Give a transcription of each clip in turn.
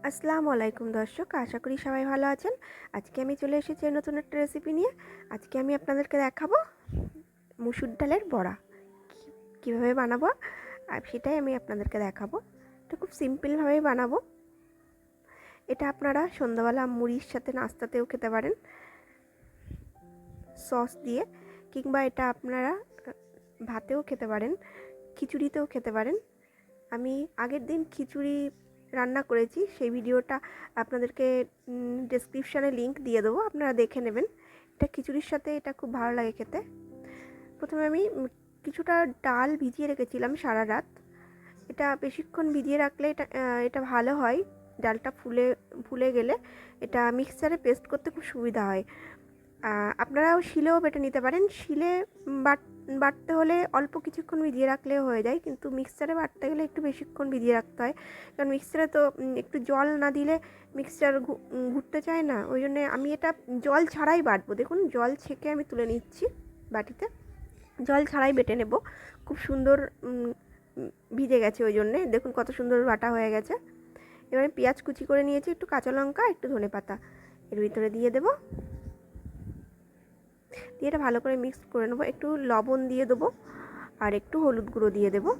আসসালামু আলাইকুম দর্শক, আশা করি সবাই ভালো আছেন। আজকে আমি চলে এসেছি নতুন একটা রেসিপি নিয়ে। আজকে আমি আপনাদেরকে দেখাবো মুসুর ডালের বড়া কীভাবে বানাবো, আর সেটাই আমি আপনাদেরকে দেখাবো। এটা খুব সিম্পলভাবেই বানাবো। এটা আপনারা সন্ধ্যাবেলা মুড়ির সাথে নাস্তাতেও খেতে পারেন সস দিয়ে, কিংবা এটা আপনারা ভাতেও খেতে পারেন, খিচুড়িতেও খেতে পারেন। আমি আগের দিন খিচুড়ি রান্না করেছি, সেই ভিডিওটা আপনাদেরকে ডেসক্রিপশানে লিংক দিয়ে দেবো, আপনারা দেখে নেবেন। এটা খিচুড়ির সাথে এটা খুব ভালো লাগে খেতে। প্রথমে আমি কিছুটা ডাল ভিজিয়ে রেখেছিলাম সারা রাত। এটা বেশিক্ষণ ভিজিয়ে রাখলে এটা ভালো হয়। ডালটা ফুলে গেলে এটা মিক্সচারে পেস্ট করতে খুব সুবিধা হয়। আপনারাও শিলেও বেটে নিতে পারেন। শিলে বাটতে হলে অল্প কিছুক্ষণ ভিজিয়ে রাখলেও হয়ে যায়, কিন্তু মিক্সচারে বাটতে গেলে একটু বেশিক্ষণ ভিজিয়ে রাখতে হয়, কারণ মিক্সচারে তো একটু জল না দিলে মিক্সচার ঘুরতে চায় না। ওই জন্যে আমি এটা জল ছাড়াই বাটবো। দেখুন, জল ছেঁকে আমি তুলে নিচ্ছি বাটিতে, জল ছাড়াই বেটে নেব। খুব সুন্দর ভিজে গেছে, ওই জন্যে দেখুন কত সুন্দর বাটা হয়ে গেছে। এবারে পেঁয়াজ কুচি করে নিয়েছি, একটু কাঁচা লঙ্কা, একটু ধনেপাতা এর ভিতরে দিয়ে দেবো। দিয়ে এটা ভালো করে মিক্স করে নেবো। একটু লবণ দিয়ে দেবো আর একটু হলুদ গুঁড়ো দিয়ে দেবো।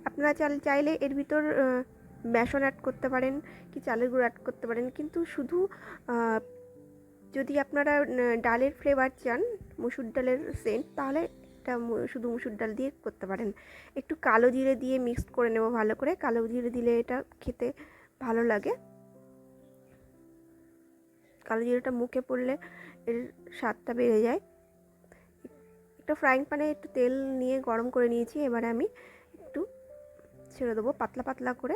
আপনারা চাইলে এর ভিতর বেসন অ্যাড করতে পারেন, কি চালের গুঁড়ো অ্যাড করতে পারেন, কিন্তু শুধু যদি আপনারা ডালের ফ্লেভার চান, মুসুর ডালের সেন্ট, তাহলে এটা শুধু মুসুর ডাল দিয়ে করতে পারেন। একটু কালো জিরে দিয়ে মিক্স করে নেব ভালো করে। কালো জিরে দিলে এটা খেতে ভালো লাগে। কালো জিরেটা মুখে পড়লে এর স্বাদটা বেড়ে যায়। একটা ফ্রাইং প্যানে একটু তেল নিয়ে গরম করে নিয়েছি। এবারে আমি একটু ছেড়ে দেবো, পাতলা পাতলা করে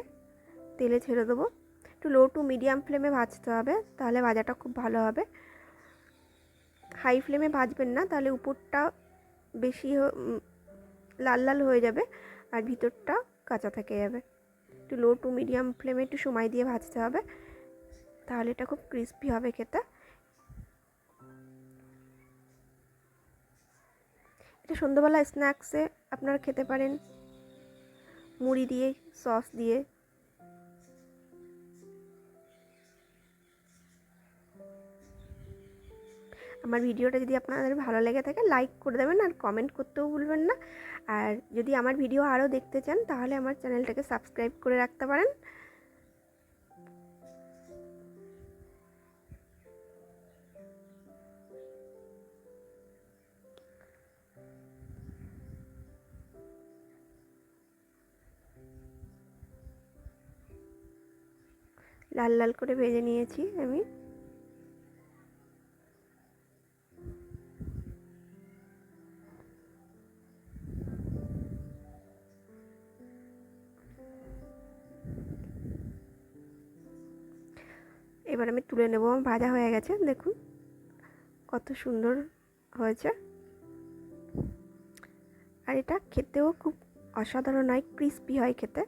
তেলে ছেড়ে দেবো। একটু লো টু মিডিয়াম ফ্লেমে ভাজতে হবে, তাহলে ভাজাটা খুব ভালো হবে। হাই ফ্লেমে ভাজবেন না, তাহলে উপরটা বেশি লাল লাল হয়ে যাবে আর ভিতরটা কাঁচা থেকে যাবে। একটু লো টু মিডিয়াম ফ্লেমে একটু সময় দিয়ে ভাজতে হবে, তাহলে এটা খুব ক্রিস্পি হবে খেতে। এটা সন্ধ্যাবেলা স্ন্যাক্সে আপনারা খেতে পারেন, মুড়ি দিয়ে, সস দিয়ে। আমার ভিডিওটা যদি আপনাদের ভালো লেগে থাকে, লাইক করে দেবেন আর কমেন্ট করতেও ভুলবেন না। আর যদি আমার ভিডিও আরও দেখতে চান, তাহলে আমার চ্যানেলটাকে সাবস্ক্রাইব করে রাখতে পারেন। লাল লাল করে ভেজে নিয়েছি আমি। এবার আমি তুলে নেব। ভাজা হয়ে গেছে, দেখুন কত সুন্দর হয়েছে। আর এটা খেতেও খুব অসাধারণ হয়, ক্রিস্পি হয় খেতে।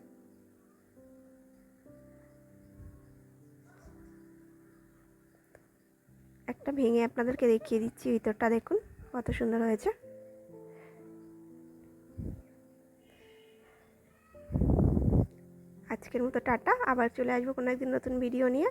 একটা ভেঙে আপনাদেরকে দেখিয়ে দিচ্ছি, ভিতরটা দেখুন কত সুন্দর হয়েছে। আজকের মতো টাটা, আবার চলে আসবো কোনো একদিন নতুন ভিডিও নিয়ে।